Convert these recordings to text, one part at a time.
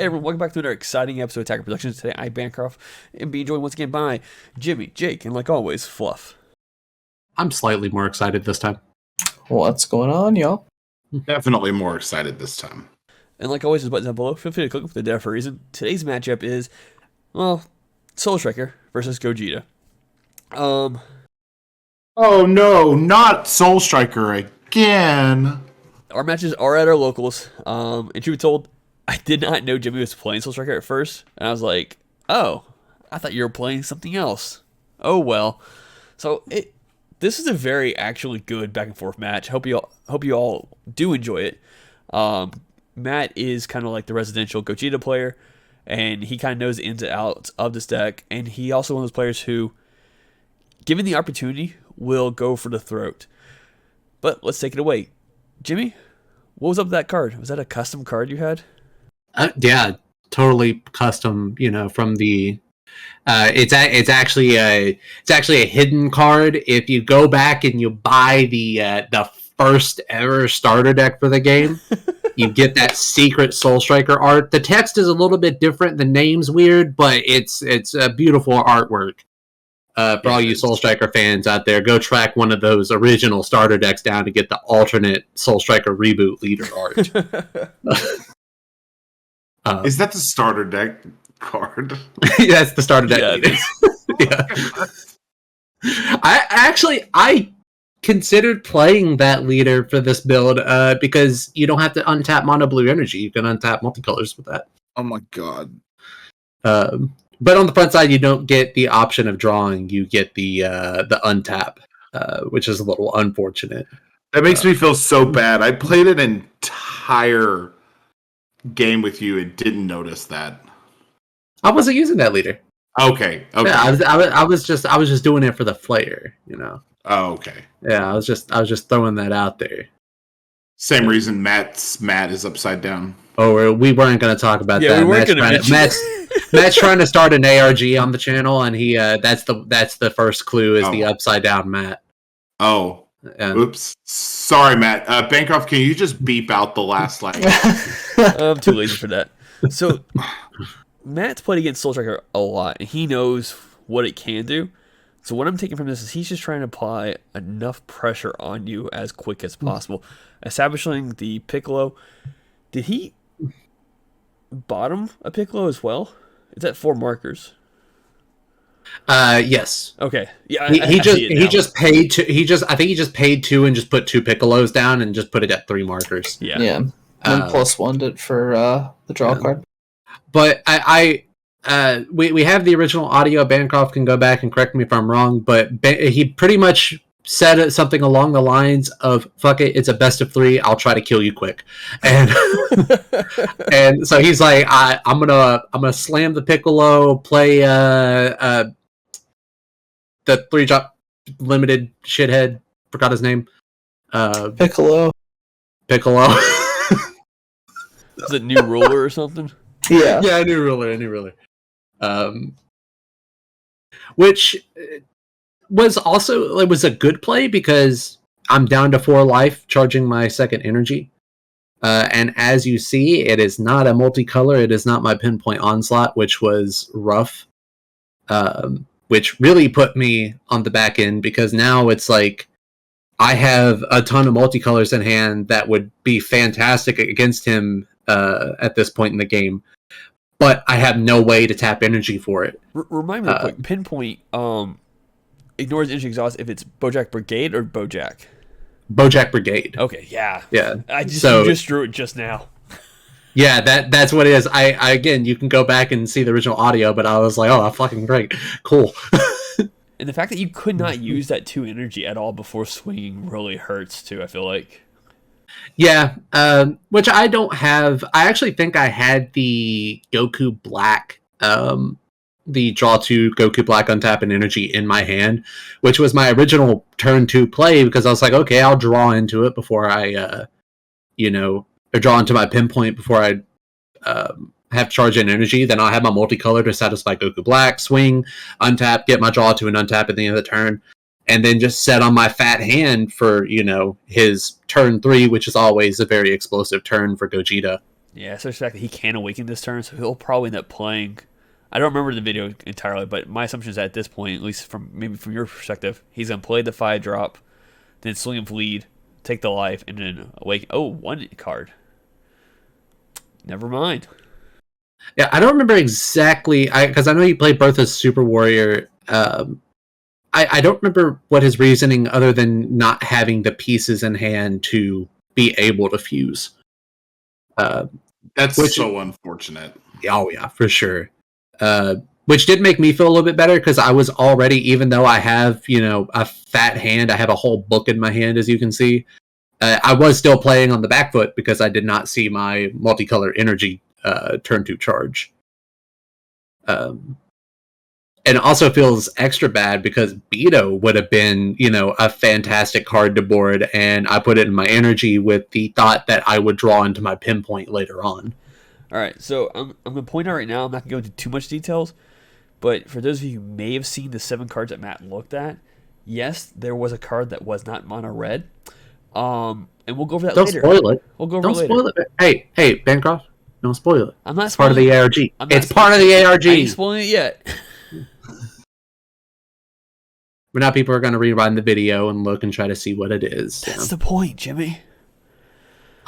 Hey everyone, welcome back to another exciting episode of Attacker Productions. Today I'm Bancroft and being joined once again by Jimmy, Jake, and like always, Fluff. I'm slightly more excited this time. What's going on, y'all? Definitely more excited this time. And like always, there's buttons down below. Feel free to click them for the there for a reason. Today's matchup is, well, Soul Striker versus Gogeta. Oh no, not Soul Striker again. Our matches are at our locals. And truth be told, I did not know Jimmy was playing Soul Striker at first. And I was like, oh, I thought you were playing something else. Oh well. So this is a very actually good back and forth match. Hope you all do enjoy it. Matt is kind of like the residential Gogeta player, and he kind of knows the ins and outs of this deck. And he also one of those players who, given the opportunity, will go for the throat. But let's take it away, Jimmy. What was up with that card? Was that a custom card you had? Yeah, totally custom. From the. It's actually a hidden card. If you go back and you buy the first ever starter deck for the game, you get that secret Soul Striker art. The text is a little bit different. The name's weird, but it's a beautiful artwork. For all you Soul Striker fans out there, go track one of those original starter decks down to get the alternate Soul Striker reboot leader art. Is that the starter deck card? Yeah, that's the starter deck. Yeah. I considered playing that leader for this build because you don't have to untap mono blue energy. You can untap multicolors with that. Oh my god. But on the front side, you don't get the option of drawing. You get the untap, which is a little unfortunate. That makes me feel so bad. I played an entire game with you and didn't notice that. I wasn't using that leader. Okay. Yeah, I was just doing it for the flair, Oh, okay. Yeah, I was just throwing that out there. Same reason Matt's is upside down. Oh, we weren't going to talk about that. We weren't going to. Matt's trying to start an ARG on the channel, and he that's the first clue is the upside down Matt. Oh. Oops. Sorry, Matt. Bancroft, can you just beep out the last line? I'm too lazy for that. So, Matt's played against Soul Striker a lot, and he knows what it can do. So what I'm taking from this is he's just trying to apply enough pressure on you as quick as possible. Establishing the Piccolo. Did he bottom a Piccolo as well? Is that 4 markers? Yes. Okay. Yeah. I think he just paid 2 and just put 2 Piccolos down and just put it at 3 markers. Yeah. Yeah. And +1 it for the draw card. But we have the original audio. Bancroft can go back and correct me if I'm wrong, but he pretty much said something along the lines of "Fuck it, it's a best of 3. I'll try to kill you quick," and and so he's like, "I'm gonna slam the Piccolo, play the 3-drop limited shithead. Forgot his name. Piccolo. Is it new ruler or something? Yeah. Yeah, new ruler. Which was also, it was a good play because I'm down to 4 life, charging my second energy. And as you see, it is not a multicolor. It is not my pinpoint onslaught, which was rough. Which really put me on the back end because now it's like I have a ton of multicolors in hand that would be fantastic against him at this point in the game. But I have no way to tap energy for it. Remind me real quick. Pinpoint ignores energy exhaust if it's Bojack Brigade or Bojack? Bojack Brigade. Okay, yeah. Yeah. You just drew it just now. Yeah, that's what it is. I again, you can go back and see the original audio, but I was like, oh, fucking great. Cool. And the fact that you could not use that 2 energy at all before swinging really hurts too, I feel like. Yeah, which I don't have. I actually think I had the Goku Black, the draw 2 Goku Black untap and energy in my hand, which was my original turn 2 play because I was like, okay, I'll draw into it before I, or draw into my pinpoint before I have charge and energy. Then I'll have my multicolor to satisfy Goku Black, swing, untap, get my draw 2 and untap at the end of the turn. And then just set on my fat hand for, his turn 3, which is always a very explosive turn for Gogeta. Yeah, so the fact that he can awaken this turn, so he'll probably end up playing. I don't remember the video entirely, but my assumption is that at this point, at least from your perspective, he's gonna play the 5-drop, then swing and bleed, take the life, and then awaken. Oh, 1 card. Never mind. Yeah, I don't remember exactly, because I know he played both as Super Warrior. I don't remember what his reasoning other than not having the pieces in hand to be able to fuse. That's so unfortunate. Oh yeah, for sure. Which did make me feel a little bit better because I was already, even though I have, a fat hand, I have a whole book in my hand, as you can see. I was still playing on the back foot because I did not see my multicolor energy turn 2 charge. And it also feels extra bad because Beto would have been, a fantastic card to board, and I put it in my energy with the thought that I would draw into my pinpoint later on. All right, so I'm going to point out right now, I'm not going to go into too much details, but for those of you who may have seen the 7 cards that Matt looked at, yes, there was a card that was not mono red. And we'll go over that later. Don't spoil it. We'll go over it later. Don't spoil it. Hey, Bancroft, don't spoil it. I'm not it's part of the ARG. It's part of the ARG. I ain't spoiling it yet. But now people are going to rewind the video and look and try to see what it is. That's the point, Jimmy.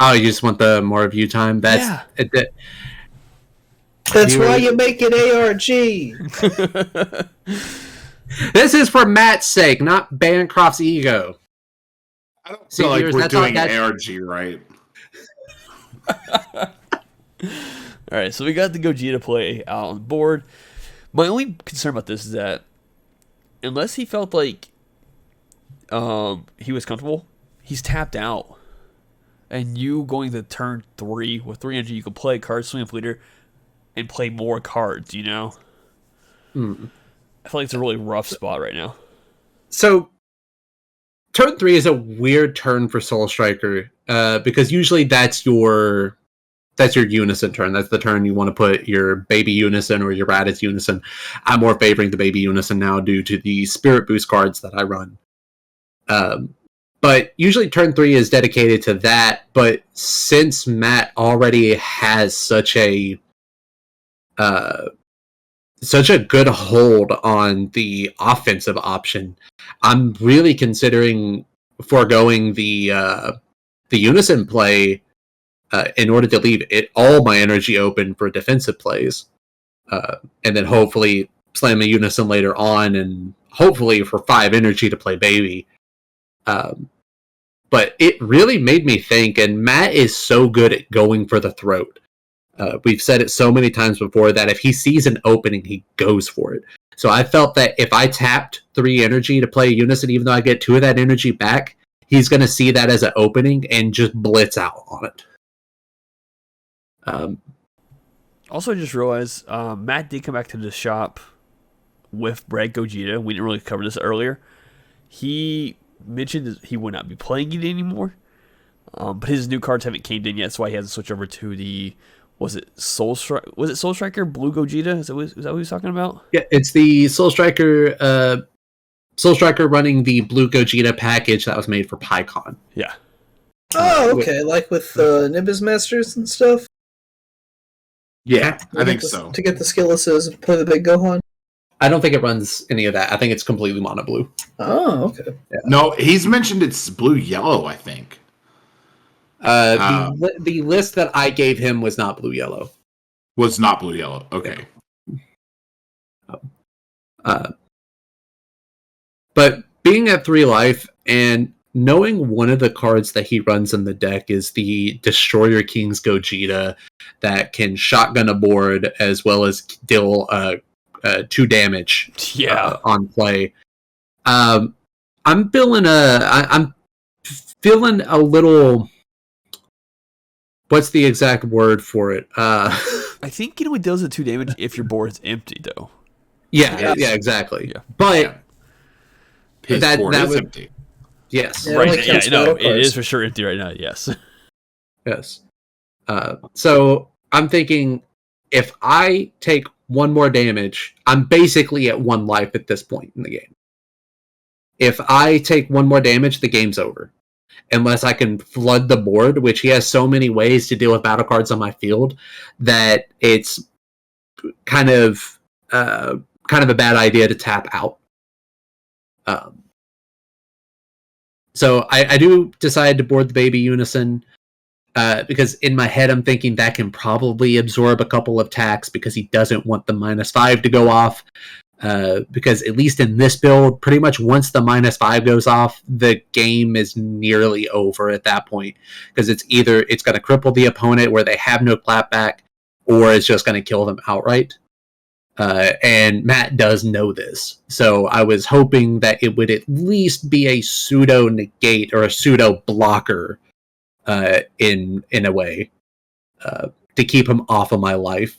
Oh, you just want the more view time? That's That's why you make it ARG. This is for Matt's sake, not Bancroft's ego. I don't feel like we're doing ARG right. All right, so we got the Gogeta play out on the board. My only concern about this is that unless he felt like he was comfortable, he's tapped out. And you going to turn 3 with 3 energy, you can play a card, swing a leader, and play more cards, I feel like it's a really rough spot right now. So, turn 3 is a weird turn for Soul Striker, because usually that's your Unison turn. That's the turn you want to put your Baby Unison or your Raditz Unison. I'm more favoring the Baby Unison now due to the Spirit Boost cards that I run. But usually turn 3 is dedicated to that, but since Matt already has such a good hold on the offensive option, I'm really considering foregoing the Unison play in order to leave all my energy open for defensive plays. And then hopefully slam a Unison later on, and hopefully for 5 energy to play Baby. But it really made me think, and Matt is so good at going for the throat. We've said it so many times before that if he sees an opening, he goes for it. So I felt that if I tapped 3 energy to play Unison, even though I get 2 of that energy back, he's going to see that as an opening and just blitz out on it. Also, I just realized Matt did come back to the shop with Brad Gogeta. We didn't really cover this earlier. He mentioned he would not be playing it anymore, but his new cards haven't came in yet. That's why he has to switch over to the Soul Striker Blue Gogeta? Is that what he was talking about? Yeah, it's the Soul Striker running the Blue Gogeta package that was made for PyCon. Yeah. Oh, okay, like with Nimbus Masters and stuff. Yeah, I think so. To get the skilluses and play the big Gohan. I don't think it runs any of that. I think it's completely mono blue. Oh, okay. Yeah. No, he's mentioned it's blue yellow, I think. The list that I gave him was not blue yellow. Was not blue yellow. Okay. But being at 3 life and knowing one of the cards that he runs in the deck is the Destroyer King's Gogeta that can shotgun a board as well as deal 2 damage on play. I'm feeling a little. What's the exact word for it? I think it deals with 2 damage if your board is empty, though. Yeah, exactly. Yeah. But his board is empty. Yes, Yeah, right. It cards. is for sure empty right now. Yes. Yes. So I'm thinking if I take 1 more damage, I'm basically at 1 life at this point in the game. If I take 1 more damage, the game's over. unless I can flood the board, which he has so many ways to deal with battle cards on my field that it's kind of a bad idea to tap out. So I do decide to board the Baby Unison because in my head I'm thinking that can probably absorb a couple of attacks because he doesn't want the -5 to go off. Because at least in this build, pretty much once the -5 goes off, the game is nearly over at that point. Because it's either it's going to cripple the opponent where they have no clapback, or it's just going to kill them outright. And Matt does know this. So I was hoping that it would at least be a pseudo negate or a pseudo blocker in a way to keep him off of my life.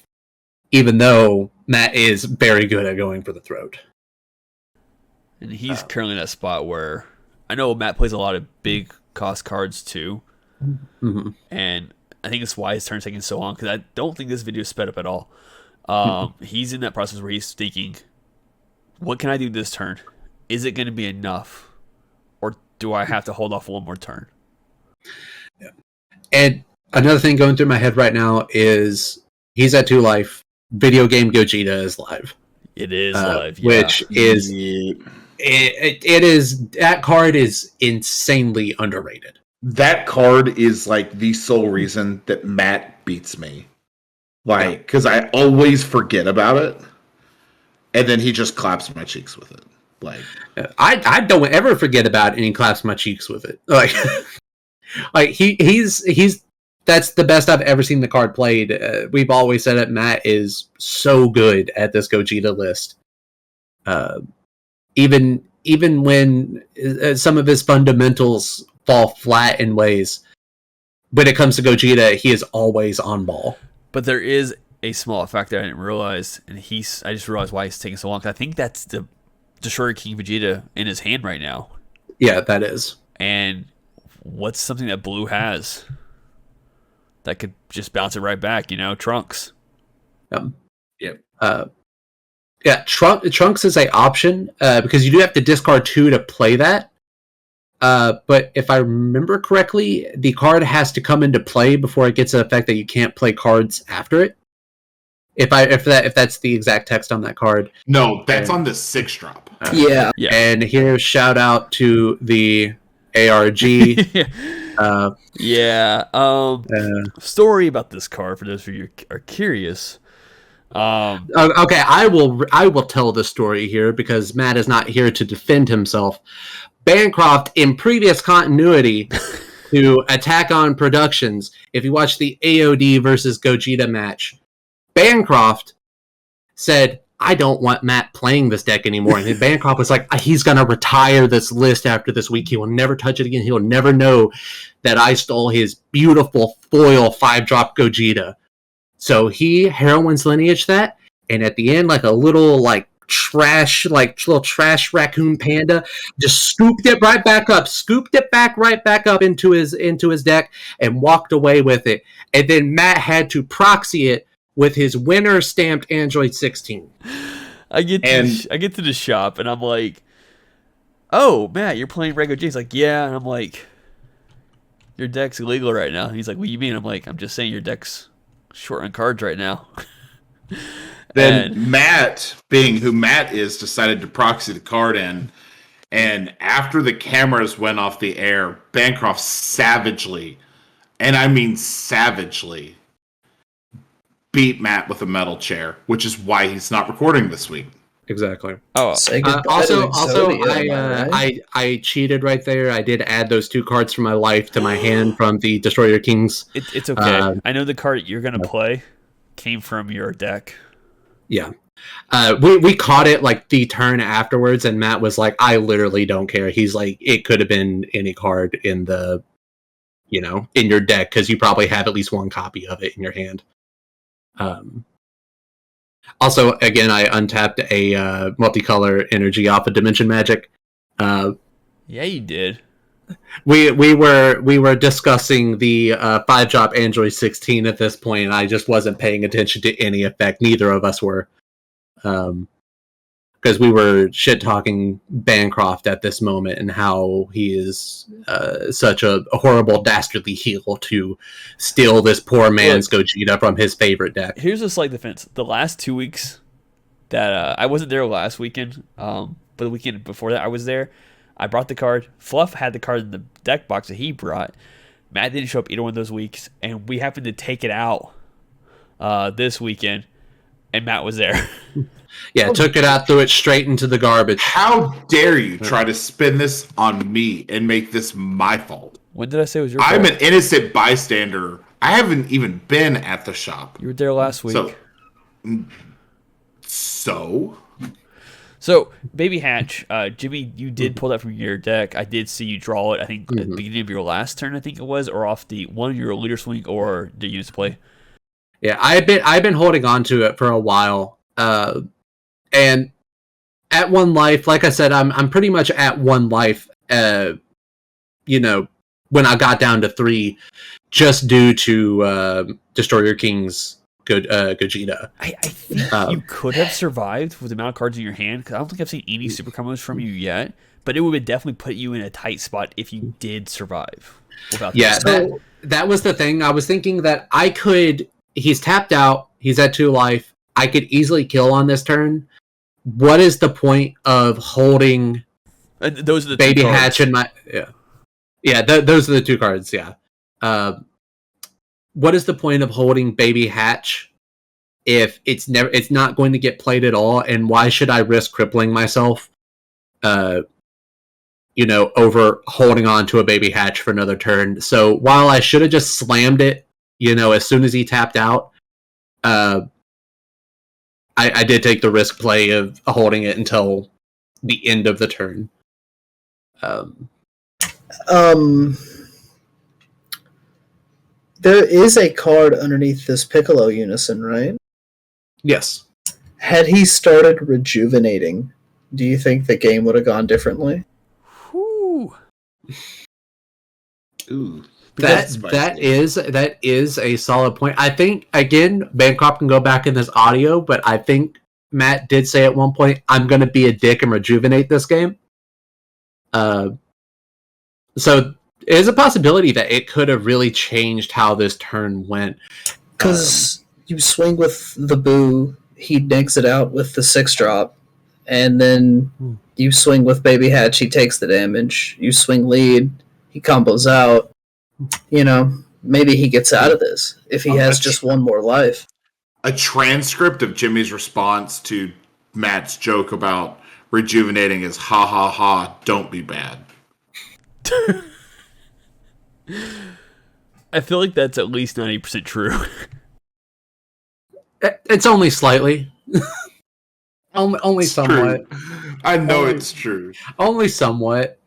Even though Matt is very good at going for the throat. And he's currently in that spot where I know Matt plays a lot of big cost cards too. Mm-hmm. And I think that's why his turn's taking so long, because I don't think this video is sped up at all. He's in that process where he's thinking, what can I do this turn? Is it going to be enough? Or do I have to hold off one more turn? Yeah. And another thing going through my head right now is he's at 2 life. Video game Gogeta is live. It is live, yeah. Which is it is, that card is insanely underrated. That card is like the sole reason that Matt beats me. Like, because I always forget about it, and then he just claps my cheeks with it. Like, I don't ever forget about it, and he claps my cheeks with it. Like, like he's that's the best I've ever seen the card played. We've always said it. Matt is so good at this Gogeta list. Even when some of his fundamentals fall flat in ways, when it comes to Gogeta, he is always on ball. But there is a small factor I didn't realize, and I just realized why he's taking so long. 'Cause I think that's the Destroyer King Vegeta in his hand right now. Yeah, that is. And what's something that Blue has that could just bounce it right back? Trunks. Yep. Yeah, Trunks is a option because you do have to discard 2 to play that. But if I remember correctly, the card has to come into play before it gets the effect that you can't play cards after it. If that's the exact text on that card. No, that's on the 6-drop. Yeah. And here's shout out to the ARG. Story about this card for those of you who are curious. Okay, I will tell the story here because Matt is not here to defend himself. Bancroft, in previous continuity to Attack on Productions, if you watch the AOD versus Gogeta match, Bancroft said, I don't want Matt playing this deck anymore. And Bancroft was like, he's going to retire this list after this week. He will never touch it again. He will never know that I stole his beautiful foil 5-drop Gogeta. So he heroine's lineage that, and at the end, like a little trash raccoon panda, just scooped it right back up into his deck and walked away with it. And then Matt had to proxy it with his winner stamped Android 16. I get to the shop and I'm like, "Oh, Matt, you're playing Rego J." He's like, "Yeah," and I'm like, "Your deck's illegal right now." He's like, "What do you mean?" I'm like, "I'm just saying your deck's short on cards right now." Then Matt, being who Matt is, decided to proxy the card in. And after the cameras went off the air, Bancroft savagely, and I mean savagely, beat Matt with a metal chair, which is why he's not recording this week. Exactly. Oh, I cheated right there. I did add those 2 cards from my life to my hand from the Destroyer Kings. It's okay. I know the card you're going to play came from your deck. Yeah. We caught it like the turn afterwards, and Matt was like, I literally don't care. He's like, it could have been any card in the, in your deck, because you probably have at least 1 copy of it in your hand. Also, again, I untapped a multicolor energy off of Dimension Magic. Yeah, you did. We were discussing the 5-drop Android 16 at this point, and I just wasn't paying attention to any effect. Neither of us were. because we were shit talking Bancroft at this moment and how he is such a horrible dastardly heel to steal this poor man's Gogeta from his favorite deck. Here's a slight defense. The last 2 weeks that I wasn't there last weekend, but the weekend before that I was there. I brought the card. Fluff had the card in the deck box that he brought. Matt didn't show up either one of those weeks, and we happened to take it out this weekend, and Matt was there. Yeah, took it out, threw it straight into the garbage. How dare you try to spin this on me and make this my fault? When did I say it was your fault? I'm an innocent bystander. I haven't even been at the shop. You were there last week. So, Baby Hatch, Jimmy, you did pull that from your deck. I did see you draw it, I think, at the beginning of your last turn, I think it was, or off the one of your leader swing, or did you use play? Yeah, I've been holding on to it for a while. And at one life, like I said, I'm pretty much at one life, when I got down to 3, just due to Destroyer King's Gogeta. I think you could have survived with the amount of cards in your hand, because I don't think I've seen any super combos from you yet, but it would definitely put you in a tight spot if you did survive. That was the thing. I was thinking that I could... He's tapped out. He's at 2 life. I could easily kill on this turn. What is the point of holding those are the Baby Hatch in my... Yeah, those are the 2 cards, yeah. What is the point of holding Baby Hatch if it's not going to get played at all, and why should I risk crippling myself over holding on to a Baby Hatch for another turn? So while I should have just slammed it, as soon as he tapped out, I did take the risk play of holding it until the end of the turn. There is a card underneath this Piccolo Unison, right? Yes. Had he started rejuvenating, do you think the game would have gone differently? Whew. Ooh. That is a solid point. I think, again, Bancroft can go back in this audio, but I think Matt did say at one point, I'm going to be a dick and rejuvenate this game. So there's a possibility that it could have really changed how this turn went. Because you swing with the Boo, he digs it out with the 6-drop, and then you swing with Baby Hatch, he takes the damage. You swing lead, he combos out. Maybe he gets out of this if he has just one more life. A transcript of Jimmy's response to Matt's joke about rejuvenating is ha ha ha, don't be bad. I feel like that's at least 90% true. It's only slightly. only somewhat. True. I know it's true. Only somewhat.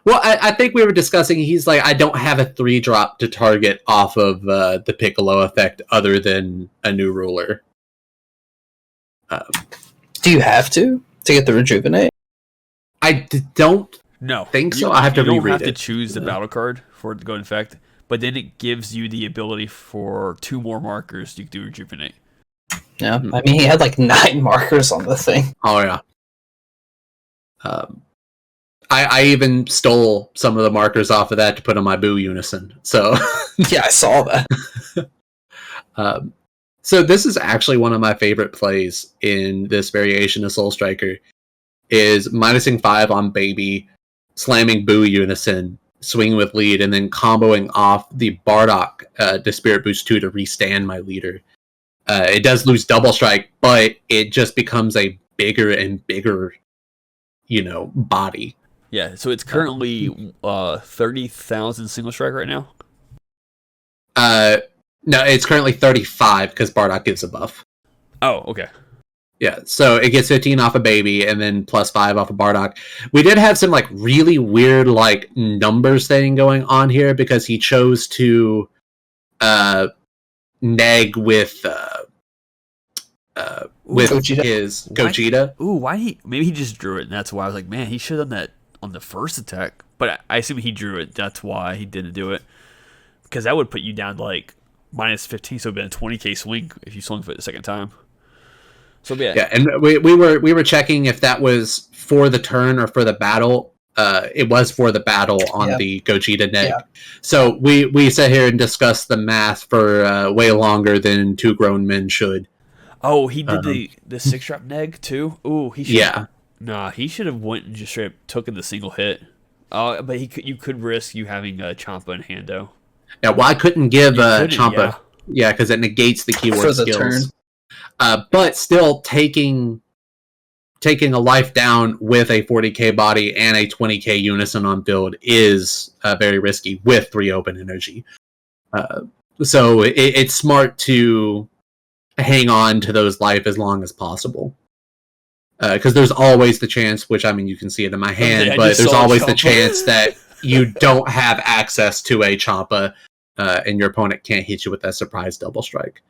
Well, I think we were discussing, he's like, I don't have a 3-drop to target off of the Piccolo effect other than a new ruler. Do you have to get the rejuvenate? I don't think so. I have to reread it. You don't have to choose the battle card for it to go in effect, but then it gives you the ability for 2 more markers you can do rejuvenate. Yeah, I mean, he had like 9 markers on the thing. Oh, yeah. I even stole some of the markers off of that to put on my Boo Unison. So yeah, I saw that. So this is actually one of my favorite plays in this variation of Soul Striker, is minusing 5 on Baby, slamming Boo Unison, swinging with lead, and then comboing off the Bardock to Spirit Boost 2 to restand my leader. It does lose double strike, but it just becomes a bigger and bigger, body. Yeah, so it's currently 30,000 single strike right now? No, it's currently 35 because Bardock gives a buff. Oh, okay. Yeah, so it gets 15 off a Baby and then plus 5 off a Bardock. We did have some really weird numbers thing going on here because he chose to neg with Gogeta? his Gogeta. Maybe he just drew it, and that's why I was like, man, he should have done that on the first attack. But I assume he drew it. That's why he didn't do it. Because that would put you down to minus 15, so it would have been a 20k swing if you swung for it the second time. So yeah. Yeah, and we were checking if that was for the turn or for the battle. It was for the battle on the Gogeta neg. Yeah. So we sat here and discussed the math for way longer than two grown men should. Oh, he did the 6-drop neg too? Ooh, he should. Yeah. Nah, he should have went and just straight up took the single hit. But you could risk you having Champa and Hando. Yeah, well, I couldn't give Champa. Yeah, because it negates the keyword for the skills. Turn. But still taking a life down with a 40k body and a 20k unison on build is very risky with 3 open energy. So it's smart to hang on to those life as long as possible. Because there's always the chance, which I mean you can see it in my hand, but there's always the chance that you don't have access to a Champa and your opponent can't hit you with that surprise double strike.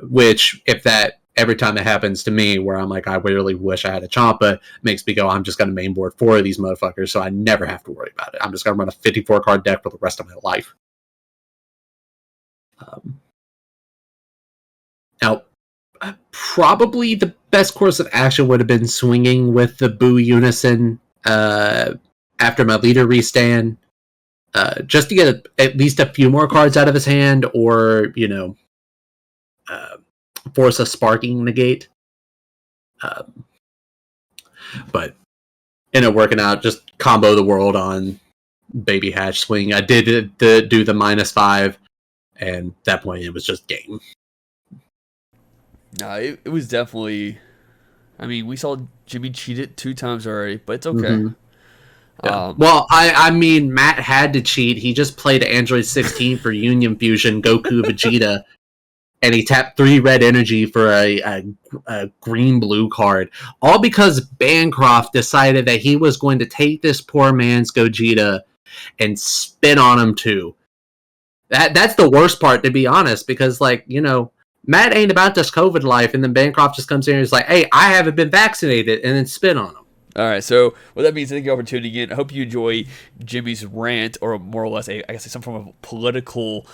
Which, if that every time that happens to me, where I'm like, I really wish I had a Champa, makes me go, I'm just going to mainboard 4 of these motherfuckers, so I never have to worry about it. I'm just going to run a 54 card deck for the rest of my life. Now, probably the best course of action would have been swinging with the Boo Unison after my leader restand, just to get at least a few more cards out of his hand, or, force a sparking negate. But ended up working out, just combo the world on Baby Hatch swing. I did do the -5, and at that point it was just game. No, it was definitely... I mean, we saw Jimmy cheat it 2 times already, but it's okay. Mm-hmm. Yeah. Well, I mean, Matt had to cheat. He just played Android 16 for Union Fusion, Goku, Vegeta, and he tapped 3 red energy for a green-blue card. All because Bancroft decided that he was going to take this poor man's Gogeta and spin on him too. That's the worst part, to be honest, because, Matt ain't about this COVID life, and then Bancroft just comes in and is like, hey, I haven't been vaccinated, and then spin on him. All right, so what that means, thank you all for tuning in. I hope you enjoy Jimmy's rant, or more or less, I guess, some form of political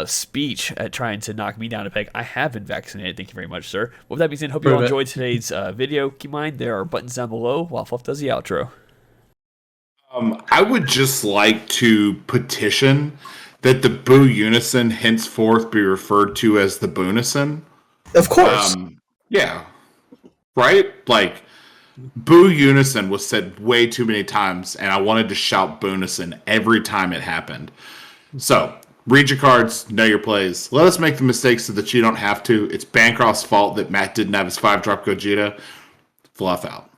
speech at trying to knock me down a peg. I have been vaccinated. Thank you very much, sir. With that being said, hope you all enjoyed today's video. Keep in mind, there are buttons down below while Fluff does the outro. I would just like to petition that the Boo Unison henceforth be referred to as the Boonison. Of course. Yeah. Right? Boo Unison was said way too many times, and I wanted to shout Boonison every time it happened. So, read your cards, know your plays. Let us make the mistakes so that you don't have to. It's Bancroft's fault that Matt didn't have his 5-drop Gogeta. Fluff out.